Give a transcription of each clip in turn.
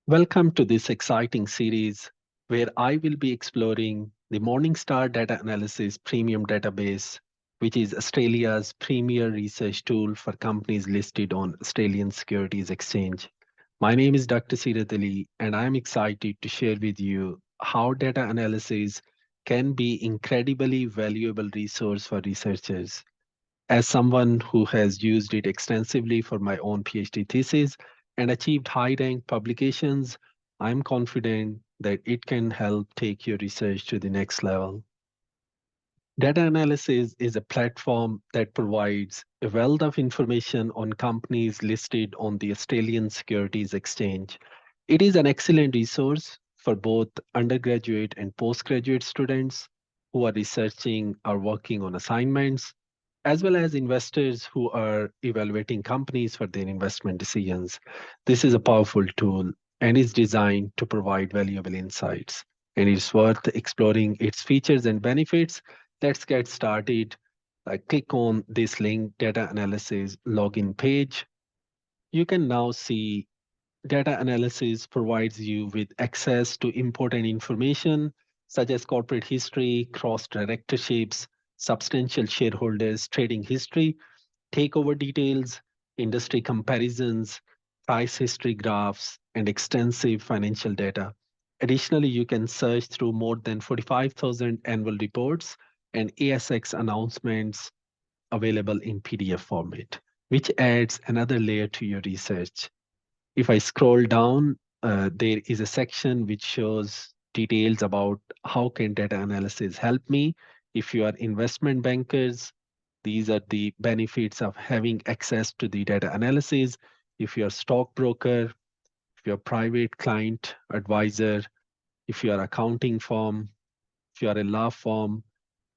Welcome to this exciting series where I will be exploring the Morningstar Data Analysis Premium Database, which is Australia's premier research tool for companies listed on Australian Securities Exchange. My name is Dr. Sirat Ali, and I am excited to share with you how data analysis can be incredibly valuable resource for researchers. As someone who has used it extensively for my own PhD thesis and achieved high rank publications, I'm confident that it can help take your research to the next level. Data analysis is a platform that provides a wealth of information on companies listed on the Australian Securities Exchange. It is an excellent resource for both undergraduate and postgraduate students who are researching or working on assignments, as well as investors who are evaluating companies for their investment decisions. This is a powerful tool and is designed to provide valuable insights, and it's worth exploring its features and benefits. Let's get started. Click on this link, Data Analysis Login page. You can now see data analysis provides you with access to important information such as corporate history, cross directorships, substantial shareholders, trading history, takeover details, industry comparisons, price history graphs, and extensive financial data. Additionally, you can search through more than 45,000 annual reports and ASX announcements available in PDF format, which adds another layer to your research. If I scroll down, there is a section which shows details about how can data analysis help me. If you are investment bankers, these are the benefits of having access to the data analysis. If you're a stockbroker, if you're a private client advisor, if you are accounting firm, if you are a law firm,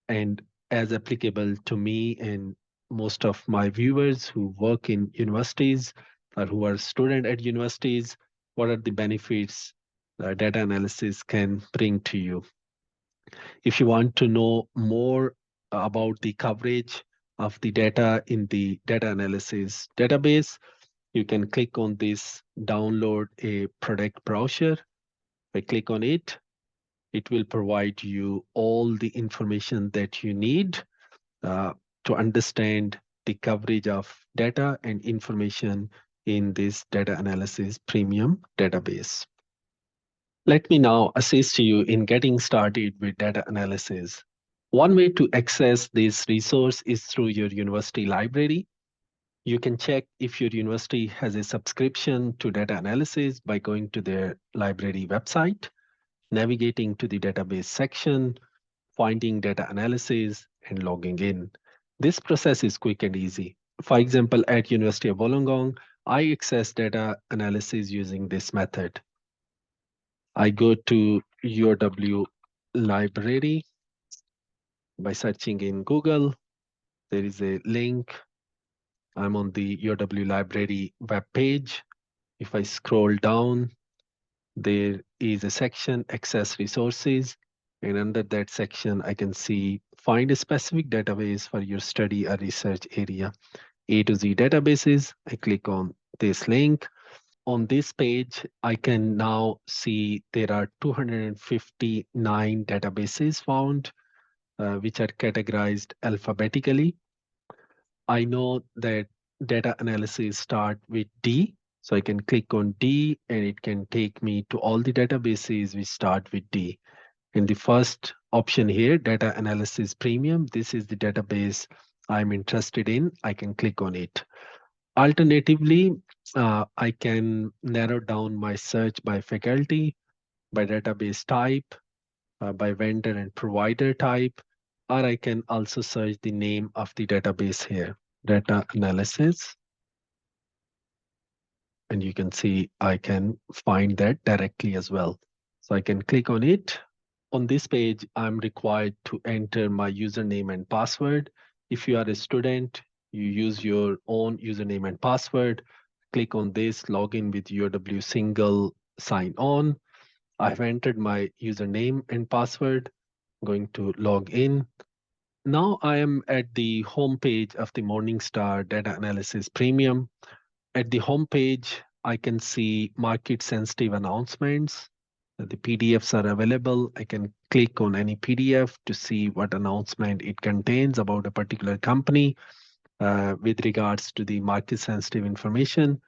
and as applicable to me and most of my viewers who work in universities or who are student at universities, what are the benefits data analysis can bring to you? If you want to know more about the coverage of the data in the data analysis database, you can click on this download a product brochure. If I click on it, it will provide you all the information that you need uh, to understand the coverage of data and information in this data analysis premium database. Let me now assist you in getting started with data analysis. One way to access this resource is through your university library. You can check if your university has a subscription to data analysis by going to their library website, navigating to the database section, finding data analysis, and logging in. This process is quick and easy. For example, at University of Wollongong, I access data analysis using this method. I go to UW library by searching in Google. There is a link. I'm on the UW library web page. If I scroll down, there is a section, Access Resources. And under that section, I can see find a specific database for your study or research area. A to Z databases. I click on this link. On this page, I can now see there are 259 databases found, which are categorized alphabetically. I know that data analysis start with D, so I can click on D and it can take me to all the databases which start with D. In the first option here, Data Analysis Premium, this is the database I'm interested in. I can click on it. Alternatively, I can narrow down my search by faculty, by database type, by vendor and provider type, or I can also search the name of the database here, Data Analysis. And you can see I can find that directly as well. So I can click on it. On this page, I'm required to enter my username and password. If you are a student, you use your own username and password. Click on this, login with UW single sign on. I've entered my username and password. I'm going to log in. Now I am at the home page of the Morningstar Data Analysis Premium. At the home page, I can see market sensitive announcements. The PDFs are available. I can click on any PDF to see what announcement it contains about a particular company with regards to the market sensitive information.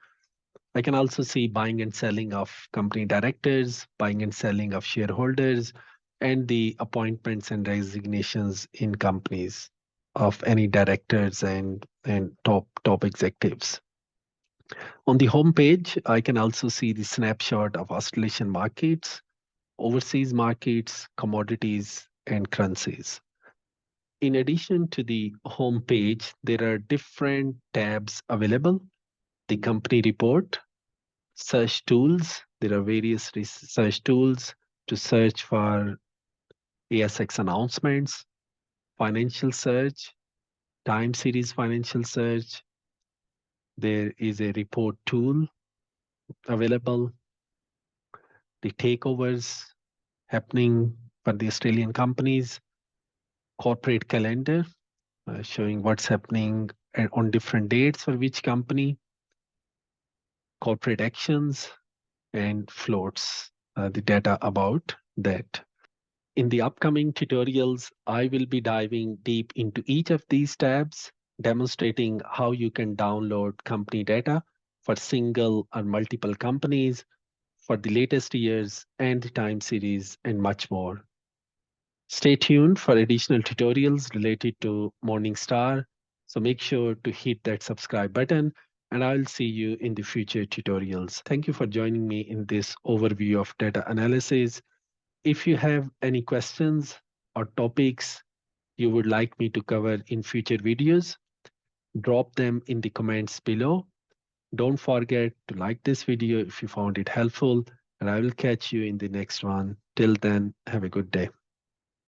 I can also see buying and selling of company directors, buying and selling of shareholders, and the appointments and resignations in companies of any directors and top executives. On the home page, I can also see the snapshot of Australasian markets, overseas markets, commodities, and currencies. In addition to the home page, there are different tabs available. The company report, search tools. There are various search tools to search for ASX announcements, financial search, time series financial search. There is a report tool available. The takeovers happening for the Australian companies, corporate calendar showing what's happening on different dates for which company, corporate actions, and floats, the data about that. In the upcoming tutorials, I will be diving deep into each of these tabs, demonstrating how you can download company data for single or multiple companies, for the latest years and the time series, and much more. Stay tuned for additional tutorials related to Morningstar. So make sure to hit that subscribe button, and I'll see you in the future tutorials. Thank you for joining me in this overview of data analysis. If you have any questions or topics you would like me to cover in future videos, drop them in the comments below. Don't forget to like this video if you found it helpful, and I will catch you in the next one. Till then, have a good day.